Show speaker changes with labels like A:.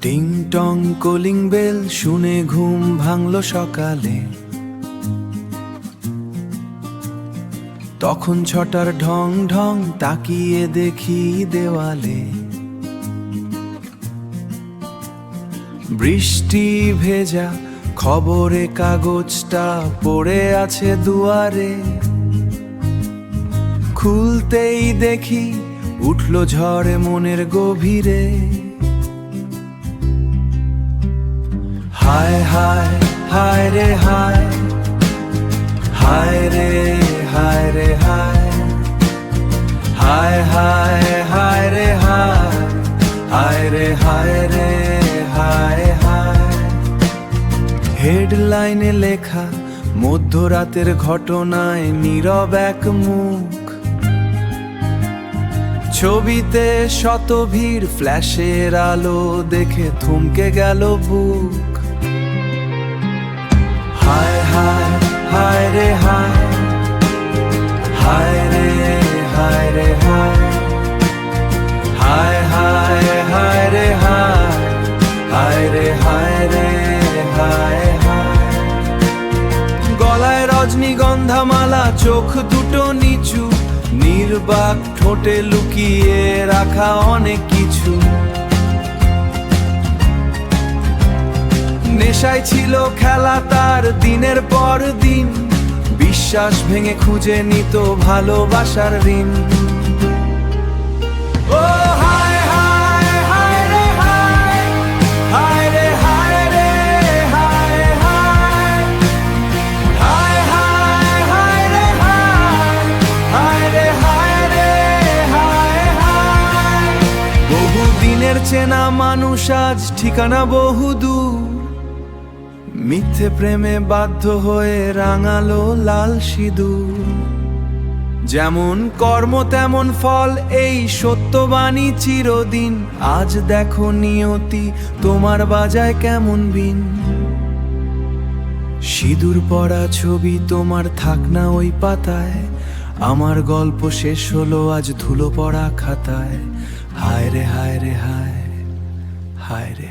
A: টিং টং calling bell শুনে ঘুম ভাঙলো সকালে। তখন ছটার ঢং ঢং তাকিয়ে দেখি দেওয়ালে বৃষ্টি ভেজা খবরে কাগজটা পড়ে আছে দুয়ারে। খুলতেই দেখি উঠলো ঝড়ে মনের গভীরে। হায় হায় হায় রে হায়, হায় রে হায় রে হায়, হায় হায় হায় রে হায়, হায় রে হায় রে হায় হায়। হেডলাইনে লেখা মধ্যরাতের ঘটনায় নীরব এক মুখ। ছবিতে শত ভিড়, ফ্ল্যাশের আলো দেখে থমকে গেল বুক। হায় হায় হায় রে হায়, হায় রে হায় রে হায়, হায় হায় হায় রে হায়, হায় রে হায় রে হায় হায়। গলায় রজনীগন্ধা মালা, চোখ দুটো নিচু, নির্বাক ঠোঁটে লুকিয়ে রাখা অনেক কিছু। নেশায় ছিল খেলা তার দিনের পর দিন, বিশ্বাস ভেঙে খুঁজে নিত ভালোবাসার ঋণ। ও হায় হায় হায় রে হায়, হায় রে হায় রে হায় হায়, হায় হায় হায় রে হায়, হায় রে হায় রে হায় হায়। বহুদিনের চেনা মানুষ আজ ঠিকানা বহুদূর, মিথ্যে প্রেমে বাধ্য হয়ে রাঙালো লাল সিঁদুর। যেমন কর্ম তেমন ফল, এই সত্যবাণী চিরদিন। আজ দেখো নিয়তি তোমার বাজায় কেমন বিন। সিঁদুর পড়া ছবি তোমার থাক না ওই পাতায়, আমার গল্প শেষ হলো আজ ধুলো পড়া খাতায়। হায় রে হায় রে হায়, হায় রে